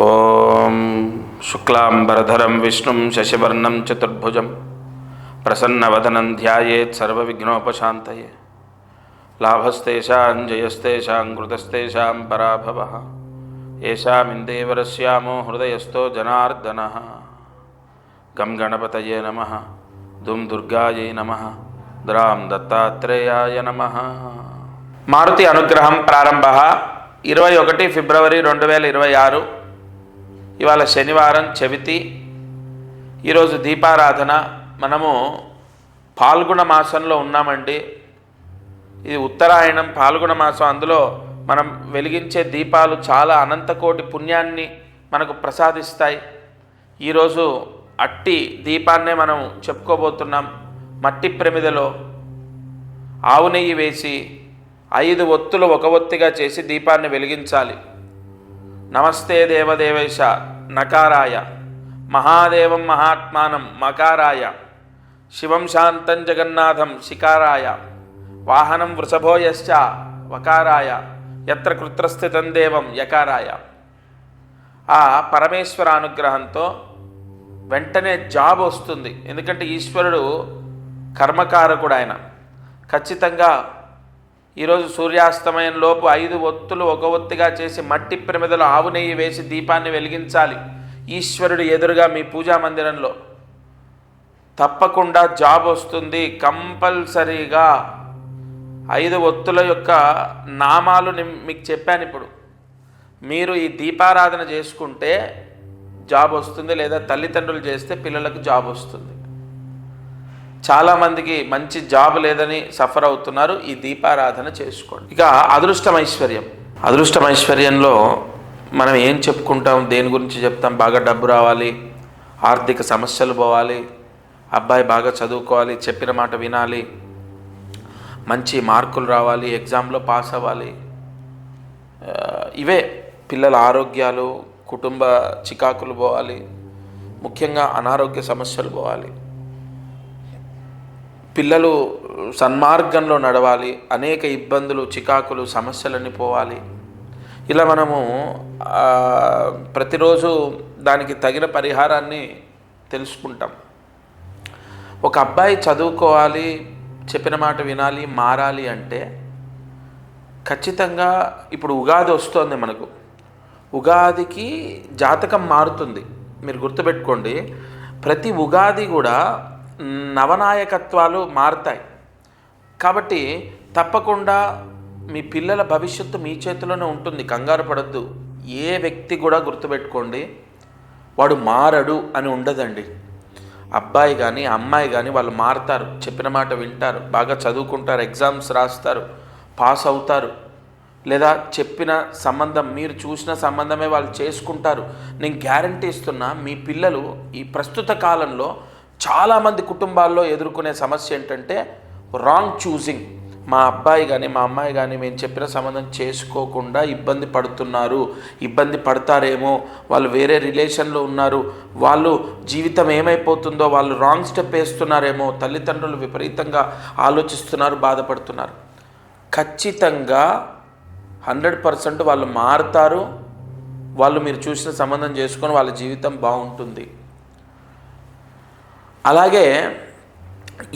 ఓం శుక్లాంబరధరం విష్ణుం శశివర్ణం చతుర్భుజం ప్రసన్నవదనం ధ్యాయేత్ సర్వవిఘ్నోపశాంతయే. లాభస్తేషాం జయస్తేషాం కృతస్తేషాం పరాభవః. ఏషామిందేవరస్యామో హృదయస్థో జనార్దనః. గం గణపతయే నమః. దుం దుర్గాయై నమః. ద్రాం దత్తాత్రేయాయ నమః. మారుతి అనుగ్రహం ప్రారంభ 21 ఫిబ్రవరి 2026. ఇవాళ శనివారం చవితి. ఈరోజు దీపారాధన. మనము పాల్గొన మాసంలో ఉన్నామండి. ఇది ఉత్తరాయణం, పాల్గొన మాసం. అందులో మనం వెలిగించే దీపాలు చాలా అనంతకోటి పుణ్యాన్ని మనకు ప్రసాదిస్తాయి. ఈరోజు అట్టి దీపాన్నే మనం చెప్పుకోబోతున్నాం. మట్టి ప్రమిదలో ఆవు నెయ్యి వేసి 5 ఒత్తులు ఒక ఒత్తిగా చేసి దీపాన్ని వెలిగించాలి. నమస్తే దేవదేవేశ నకారాయ, మహాదేవం మహాత్మానం మకారాయ, శివం శాంతం జగన్నాథం శికారాయ, వాహనం వృషభోయశ్చ వకారాయ, యత్ర కృత్రస్థితం దేవం యకారాయ. ఆ పరమేశ్వర అనుగ్రహంతో వెంటనే జాబ్ వస్తుంది. ఎందుకంటే ఈశ్వరుడు కర్మకారకుడు. ఆయన ఖచ్చితంగా ఈరోజు సూర్యాస్తమయం లోపు 5 ఒత్తులు ఒక ఒత్తిగా చేసి మట్టి ప్రమిదలో ఆవు నెయ్యి వేసి దీపాన్ని వెలిగించాలి. ఈశ్వరుడు ఎదురుగా మీ పూజా మందిరంలో తప్పకుండా జాబ్ వస్తుంది. కంపల్సరీగా 5 ఒత్తుల యొక్క నామాలు మీకు చెప్పాను. ఇప్పుడు మీరు ఈ దీపారాధన చేసుకుంటే జాబ్ వస్తుంది, లేదా తల్లిదండ్రులు చేస్తే పిల్లలకు జాబ్ వస్తుంది. చాలామందికి మంచి జాబ్ లేదని సఫర్ అవుతున్నారు. ఈ దీపారాధన చేసుకోండి. ఇక అదృష్టమైశ్వర్యంలో మనం ఏం చెప్పుకుంటాం, దేని గురించి చెప్తాం? బాగా డబ్బు రావాలి, ఆర్థిక సమస్యలు పోవాలి, అబ్బాయి బాగా చదువుకోవాలి, చెప్పిన మాట వినాలి, మంచి మార్కులు రావాలి, ఎగ్జామ్లో పాస్ అవ్వాలి. ఇవే పిల్లల ఆరోగ్యాలు, కుటుంబ చికాకులు పోవాలి, ముఖ్యంగా అనారోగ్య సమస్యలు పోవాలి, పిల్లలు సన్మార్గంలో నడవాలి, అనేక ఇబ్బందులు, చికాకులు, సమస్యలన్నీ పోవాలి. ఇలా మనము ప్రతిరోజు దానికి తగిన పరిహారాన్ని తెలుసుకుంటాం. ఒక అబ్బాయి చదువుకోవాలి, చెప్పిన మాట వినాలి, మారాలి అంటే ఖచ్చితంగా ఇప్పుడు ఉగాది వస్తుంది మనకు. ఉగాదికి జాతకం మారుతుంది. మీరు గుర్తుపెట్టుకోండి, ప్రతి ఉగాది కూడా నవనాయకత్వాలు మారుతాయి. కాబట్టి తప్పకుండా మీ పిల్లల భవిష్యత్తు మీ చేతిలోనే ఉంటుంది. కంగారు పడద్దు. ఏ వ్యక్తి కూడా గుర్తుపెట్టుకోండి, వాడు మారడు అని ఉండదండి. అబ్బాయి కానీ అమ్మాయి కానీ వాళ్ళు మారుతారు, చెప్పిన మాట వింటారు, బాగా చదువుకుంటారు, ఎగ్జామ్స్ రాస్తారు, పాస్ అవుతారు, లేదా చెప్పిన సంబంధం, మీరు చూసిన సంబంధమే వాళ్ళు చేసుకుంటారు. నేను గ్యారంటీ ఇస్తున్నా. మీ పిల్లలు ఈ ప్రస్తుత కాలంలో చాలామంది కుటుంబాల్లో ఎదుర్కొనే సమస్య ఏంటంటే రాంగ్ చూసింగ్. మా అబ్బాయి కానీ మా అమ్మాయి కానీ మేము చెప్పిన సంబంధం చేసుకోకుండా ఇబ్బంది పడుతున్నారు, ఇబ్బంది పడతారేమో, వాళ్ళు వేరే రిలేషన్లో ఉన్నారు, వాళ్ళు జీవితం ఏమైపోతుందో, వాళ్ళు రాంగ్ స్టెప్ వేస్తున్నారేమో, తల్లిదండ్రులు విపరీతంగా ఆలోచిస్తున్నారు, బాధపడుతున్నారు. ఖచ్చితంగా 100% వాళ్ళు మారుతారు. వాళ్ళు మీరు చూసిన సంబంధం చేసుకొని వాళ్ళ జీవితం బాగుంటుంది. అలాగే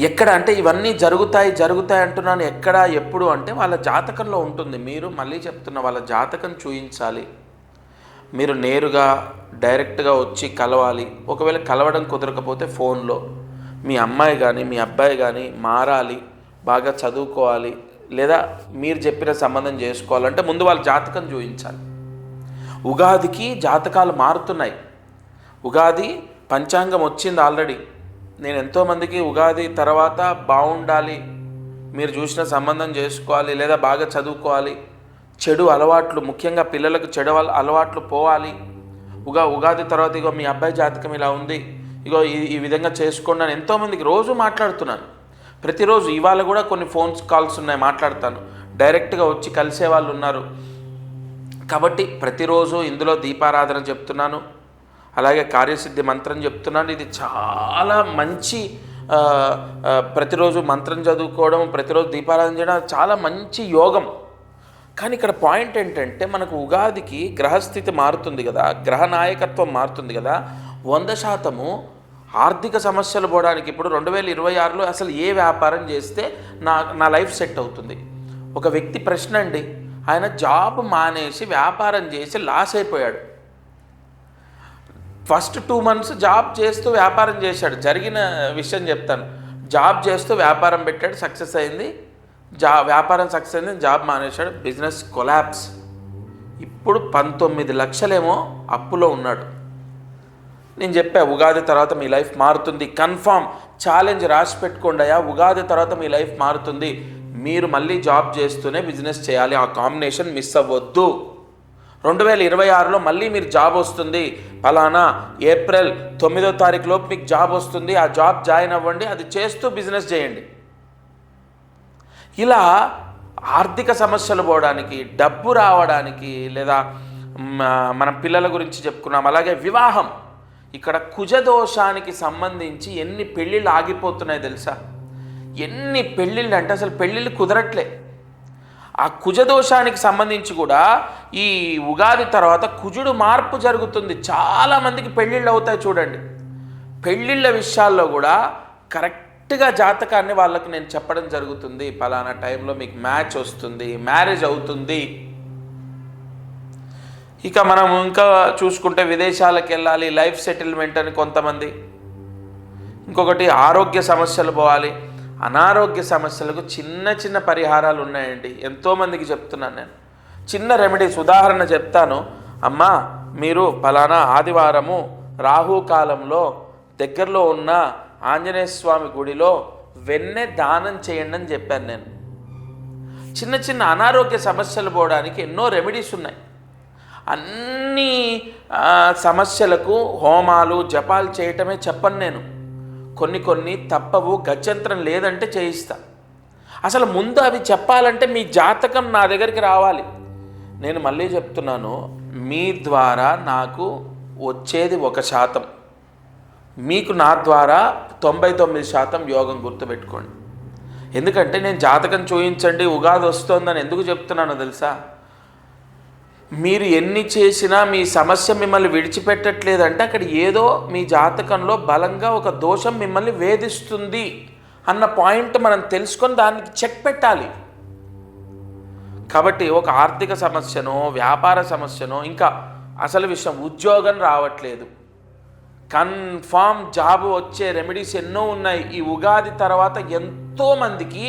ఎక్కడ అంటే ఇవన్నీ జరుగుతాయి అంటున్నాను. ఎక్కడ, ఎప్పుడు అంటే వాళ్ళ జాతకంలో ఉంటుంది. మీరు మళ్ళీ చెప్తున్న వాళ్ళ జాతకం చూయించాలి. మీరు నేరుగా డైరెక్ట్గా వచ్చి కలవాలి. ఒకవేళ కలవడం కుదరకపోతే ఫోన్లో మీ అమ్మాయి కానీ మీ అబ్బాయి కానీ మారాలి, బాగా చదువుకోవాలి, లేదా మీరు చెప్పిన సంబంధం చేసుకోవాలంటే ముందు వాళ్ళ జాతకం చూయించాలి. ఉగాదికి జాతకాలు మారుతున్నాయి. ఉగాది పంచాంగం వచ్చింది ఆల్రెడీ. నేను ఎంతోమందికి ఉగాది తర్వాత బాగుండాలి, మీరు చూసిన సంబంధం చేసుకోవాలి, లేదా బాగా చదువుకోవాలి, చెడు అలవాట్లు, ముఖ్యంగా పిల్లలకు చెడు అలవాట్లు పోవాలి, ఉగాది తర్వాత ఇగో మీ అబ్బాయి జాతకం ఇలా ఉంది, ఇగో ఈ విధంగా చేసుకోండి అని ఎంతోమందికి రోజు మాట్లాడుతున్నాను. ప్రతిరోజు ఇవాళ కూడా కొన్ని ఫోన్స్ కాల్స్ ఉన్నాయి, మాట్లాడతాను. డైరెక్ట్గా వచ్చి కలిసే వాళ్ళు ఉన్నారు. కాబట్టి ప్రతిరోజు ఇందులో దీపారాధన చెప్తున్నాను, అలాగే కార్యసిద్ధి మంత్రం చెప్తున్నాను. ఇది చాలా మంచి ప్రతిరోజు మంత్రం చదువుకోవడం, ప్రతిరోజు దీపారాధన చేయడం చాలా మంచి యోగం. కానీ ఇక్కడ పాయింట్ ఏంటంటే మనకు ఉగాదికి గ్రహస్థితి మారుతుంది కదా, గ్రహ నాయకత్వం మారుతుంది కదా. 100% ఆర్థిక సమస్యలు పోవడానికి ఇప్పుడు 2026లో అసలు ఏ వ్యాపారం చేస్తే నా లైఫ్ సెట్ అవుతుంది. ఒక వ్యక్తి ప్రశ్న అండి, ఆయన జాబ్ మానేసి వ్యాపారం చేసి లాస్ అయిపోయాడు. ఫస్ట్ 2 months జాబ్ చేస్తూ వ్యాపారం చేశాడు. జరిగిన విషయం చెప్తాను. జాబ్ చేస్తూ వ్యాపారం పెట్టాడు, సక్సెస్ అయింది. వ్యాపారం సక్సెస్ అయింది, జాబ్ మానేశాడు, బిజినెస్ కొలాప్స్. ఇప్పుడు 19 లక్షలేమో అప్పులో ఉన్నాడు. నేను చెప్పా ఉగాది తర్వాత మీ లైఫ్ మారుతుంది, కన్ఫామ్ ఛాలెంజ్ రాసి పెట్టుకోండి అయ్యా, ఉగాది తర్వాత మీ లైఫ్ మారుతుంది. మీరు మళ్ళీ జాబ్ చేస్తూనే బిజినెస్ చేయాలి, ఆ కాంబినేషన్ మిస్ అవ్వద్దు. 2026లో మళ్ళీ మీరు జాబ్ వస్తుంది, ఫలానా ఏప్రిల్ 9వ తారీఖు లోపు మీకు జాబ్ వస్తుంది, ఆ జాబ్ జాయిన్ అవ్వండి, అది చేస్తూ బిజినెస్ చేయండి. ఇలా ఆర్థిక సమస్యలు పోవడానికి, డబ్బు రావడానికి, లేదా మనం పిల్లల గురించి చెప్పుకున్నాం, అలాగే వివాహం. ఇక్కడ కుజదోషానికి సంబంధించి ఎన్ని పెళ్ళిళ్ళు ఆగిపోతున్నాయి తెలుసా? ఎన్ని పెళ్ళిళ్ళు అంటే అసలు పెళ్ళిళ్ళు కుదరట్లే. ఆ కుజదోషానికి సంబంధించి కూడా ఈ ఉగాది తర్వాత కుజుడు మార్పు జరుగుతుంది. చాలామందికి పెళ్ళిళ్ళు అవుతాయి చూడండి. పెళ్ళిళ్ళ విషయాల్లో కూడా కరెక్ట్గా జాతకాన్ని వాళ్ళకి నేను చెప్పడం జరుగుతుంది. పలానా టైంలో మీకు మ్యాచ్ వస్తుంది, మ్యారేజ్ అవుతుంది. ఇక మనం ఇంకా చూసుకుంటే విదేశాలకు వెళ్ళాలి, లైఫ్ సెటిల్మెంట్ అని కొంతమంది. ఇంకొకటి ఆరోగ్య సమస్యలు పోవాలి. అనారోగ్య సమస్యలకు చిన్న చిన్న పరిహారాలు ఉన్నాయండి, ఎంతోమందికి చెప్తున్నాను నేను. చిన్న రెమెడీస్, ఉదాహరణ చెప్తాను. అమ్మా, మీరు పలానా ఆదివారము రాహుకాలంలో దగ్గరలో ఉన్న ఆంజనేయ స్వామి గుడిలో వెన్నె దానం చేయండి అని చెప్పాను నేను. చిన్న చిన్న అనారోగ్య సమస్యలు పోవడానికి ఎన్నో రెమెడీస్ ఉన్నాయి. అన్ని సమస్యలకు హోమాలు జపాలు చేయటమే చెప్పను నేను. కొన్ని తప్పవు, గత్యంతరం లేదంటే చేయిస్తా. అసలు ముందు అవి చెప్పాలంటే మీ జాతకం నా దగ్గరికి రావాలి. నేను మళ్ళీ చెప్తున్నాను, మీ ద్వారా నాకు వచ్చేది 1%, మీకు నా ద్వారా 99% యోగం. గుర్తుపెట్టుకోండి. ఎందుకంటే నేను జాతకం చూయించండి ఉగాది వస్తుందని ఎందుకు చెప్తున్నానో తెలుసా? మీరు ఎన్ని చేసినా మీ సమస్య మిమ్మల్ని విడిచిపెట్టట్లేదంటే అక్కడ ఏదో మీ జాతకంలో బలంగా ఒక దోషం మిమ్మల్ని వేధిస్తుంది అన్న పాయింట్ మనం తెలుసుకొని దానికి చెక్ పెట్టాలి. కాబట్టి ఒక ఆర్థిక సమస్యనో, వ్యాపార సమస్యనో, ఇంకా అసలు విషయం ఉద్యోగం రావట్లేదు, కన్ఫామ్ జాబ్ వచ్చే రెమెడీస్ ఎన్నో ఉన్నాయి. ఈ ఉగాది తర్వాత ఎంతోమందికి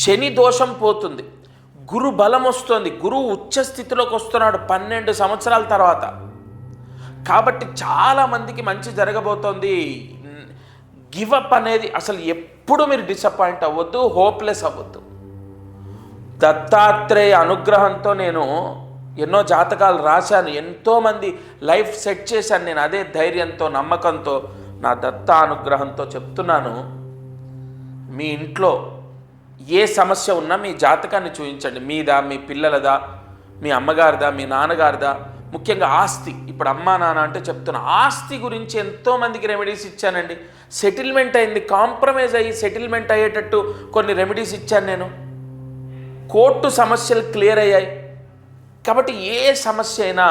శని దోషం పోతుంది, గురు బలం వస్తుంది, గురువు ఉచ్చ స్థితిలోకి వస్తున్నాడు 12 సంవత్సరాల తర్వాత. కాబట్టి చాలామందికి మంచి జరగబోతోంది. గివప్ అనేది అసలు ఎప్పుడు మీరు డిసప్పాయింట్ అవ్వద్దు, హోప్లెస్ అవ్వద్దు. దత్తాత్రేయ అనుగ్రహంతో నేను ఎన్నో జాతకాలు రాశాను, ఎంతోమంది లైఫ్ సెట్ చేశాను నేను. అదే ధైర్యంతో, నమ్మకంతో, నా దత్తా అనుగ్రహంతో చెప్తున్నాను. మీ ఇంట్లో ఏ సమస్య ఉన్నా మీ జాతకాన్ని చూపించండి. మీదా, మీ పిల్లలదా, మీ అమ్మగారిదా, మీ నాన్నగారిదా, ముఖ్యంగా ఆస్తి. ఇప్పుడు అమ్మా నాన్న అంటే చెప్తున్నా, ఆస్తి గురించి ఎంతోమందికి రెమెడీస్ ఇచ్చానండి. సెటిల్మెంట్ అయింది, కాంప్రమైజ్ అయ్యి సెటిల్మెంట్ అయ్యేటట్టు కొన్ని రెమెడీస్ ఇచ్చాను నేను. కోర్టు సమస్యలు క్లియర్ అయ్యాయి. కాబట్టి ఏ సమస్య అయినా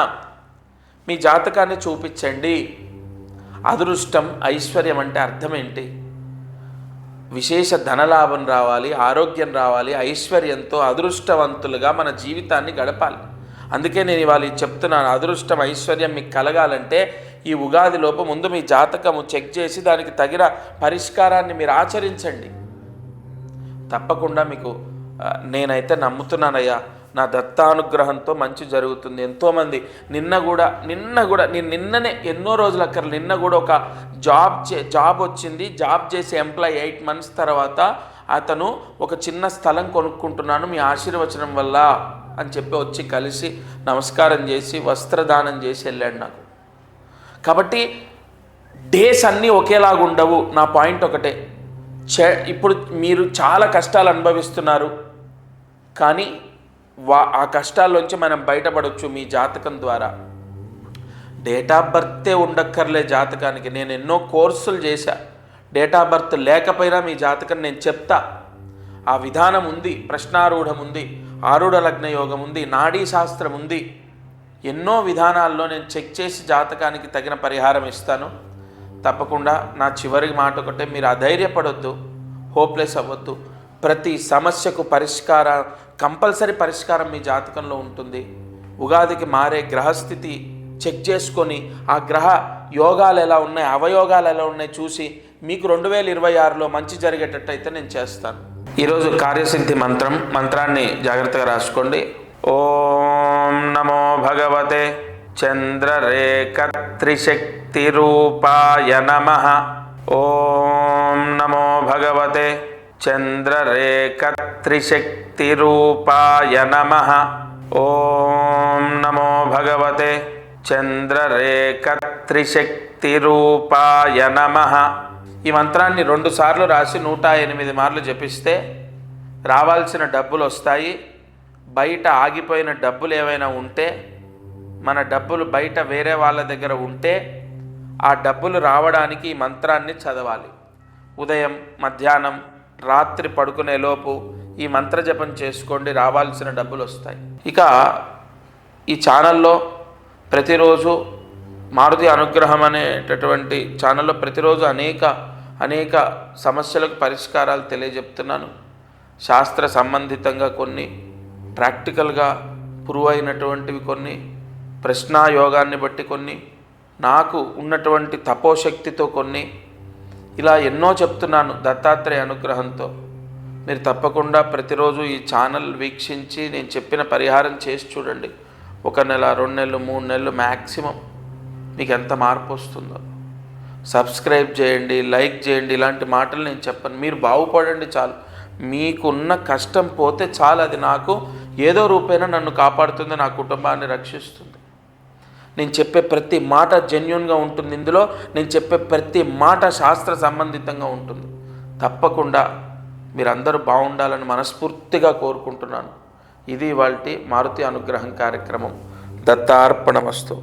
మీ జాతకాన్ని చూపించండి. అదృష్టం, ఐశ్వర్యం అంటే అర్థం ఏంటి? విశేష ధనలాభం రావాలి, ఆరోగ్యం రావాలి, ఐశ్వర్యంతో అదృష్టవంతులుగా మన జీవితాన్ని గడపాలి. అందుకే నేను ఇవాళ చెప్తున్నాను, అదృష్టం ఐశ్వర్యం మీకు కలగాలంటే ఈ ఉగాది లోపు ముందు మీ జాతకము చెక్ చేసి దానికి తగిన పరిష్కారాన్ని మీరు ఆచరించండి. తప్పకుండా మీకు నేనైతే నమ్ముతున్నానయ్యా, నా దత్తానుగ్రహంతో మంచి జరుగుతుంది. ఎంతోమంది నిన్న కూడా నేను నిన్ననే ఎన్నో రోజులు అక్కర్లేదు, నిన్న కూడా ఒక జాబ్ వచ్చింది. జాబ్ చేసే ఎంప్లాయ్ 8 months తర్వాత అతను ఒక చిన్న స్థలం కొనుక్కుంటున్నాను మీ ఆశీర్వచనం వల్ల అని చెప్పి వచ్చి కలిసి నమస్కారం చేసి వస్త్రదానం చేసి వెళ్ళాడు నాకు. కాబట్టి డేస్ అన్నీ ఒకేలాగా ఉండవు. నా పాయింట్ ఒకటే, ఇప్పుడు మీరు చాలా కష్టాలు అనుభవిస్తున్నారు, కానీ ఆ కష్టాల్లోంచి మనం బయటపడవచ్చు మీ జాతకం ద్వారా. డేట్ ఆఫ్ బర్తే ఉండక్కర్లే జాతకానికి. నేను ఎన్నో కోర్సులు చేశా, డేట్ ఆఫ్ బర్త్ లేకపోయినా మీ జాతకం నేను చెప్తా. ఆ విధానం ఉంది, ప్రశ్నారూఢం ఉంది. ఆరుఢ లగ్న యోగం ఉంది, నాడీ శాస్త్రం ఉంది. ఎన్నో విధానాల్లో నేను చెక్ చేసి జాతకానికి తగిన పరిహారం ఇస్తాను. తప్పకుండా నా చివరి మాట ఒకటే, మీరు అధైర్యపడొద్దు, హోప్లెస్ అవ్వద్దు. ప్రతి సమస్యకు కంపల్సరీ పరిష్కారం మీ జాతకంలో ఉంటుంది. ఉగాదికి మారే గ్రహస్థితి చెక్ చేసుకొని ఆ గ్రహ యోగాలు ఎలా ఉన్నాయి, అవయోగాలు ఎలా ఉన్నాయి చూసి మీకు 2026లో మంచి జరిగేటట్టయితే నేను చేస్తాను. ఈరోజు కార్యసిద్ధి మంత్రాన్ని జాగ్రత్తగా రాసుకోండి. ఓం నమో భగవతే చంద్రరేఖ త్రిశక్తి రూపాయ నమః. ఓం నమో భగవతే చంద్రరేఖ త్రిశక్తి రూపాయ నమః. ఓం నమో భగవతే చంద్రరేఖ త్రిశక్తి రూపాయ నమః. ఈ మంత్రాన్ని 2 సార్లు రాసి 108 మార్లు జపిస్తే రావాల్సిన డబ్బులు వస్తాయి. బయట ఆగిపోయిన డబ్బులు ఏవైనా ఉంటే, మన డబ్బులు బయట వేరే వాళ్ళ దగ్గర ఉంటే ఆ డబ్బులు రావడానికి ఈ మంత్రాన్ని చదవాలి. ఉదయం, మధ్యాహ్నం, రాత్రి పడుకునేలోపు ఈ మంత్ర జపం చేసుకోండి, రావాల్సిన డబ్బులు వస్తాయి. ఇక ఈ ఛానల్లో ప్రతిరోజు మారుతి అనుగ్రహం అనేటటువంటి ఛానల్లో ప్రతిరోజు అనేక సమస్యలకు పరిష్కారాలు తెలియజెప్తున్నాను. శాస్త్ర సంబంధితంగా కొన్ని, ప్రాక్టికల్గా ప్రూవ్ అయినటువంటివి కొన్ని, ప్రశ్నాయోగాన్ని బట్టి కొన్ని, నాకు ఉన్నటువంటి తపోశక్తితో కొన్ని, ఇలా ఎన్నో చెప్తున్నాను దత్తాత్రేయ అనుగ్రహంతో. మీరు తప్పకుండా ప్రతిరోజు ఈ ఛానల్ వీక్షించి నేను చెప్పిన పరిహారం చేసి చూడండి. 1 నెల, 2 నెలలు, 3 నెలలు మ్యాక్సిమం మీకు ఎంత మార్పు వస్తుందో. సబ్స్క్రైబ్ చేయండి, లైక్ చేయండి. ఇలాంటి మాటలు నేను చెప్పను. మీరు బాగుపడండి చాలు. మీకున్న కష్టం పోతే చాలు. అది నాకు ఏదో రూపేణా నన్ను కాపాడుతుంది, నా కుటుంబాన్ని రక్షిస్తుంది. నేను చెప్పే ప్రతి మాట జెన్యూన్గా ఉంటుంది. ఇందులో నేను చెప్పే ప్రతి మాట శాస్త్ర సంబంధితంగా ఉంటుంది. తప్పకుండా మీరందరూ బాగుండాలని మనస్ఫూర్తిగా కోరుకుంటున్నాను. ఇది ఇవాల్టి మారుతి అనుగ్రహం కార్యక్రమం. దత్తార్పణమస్తు.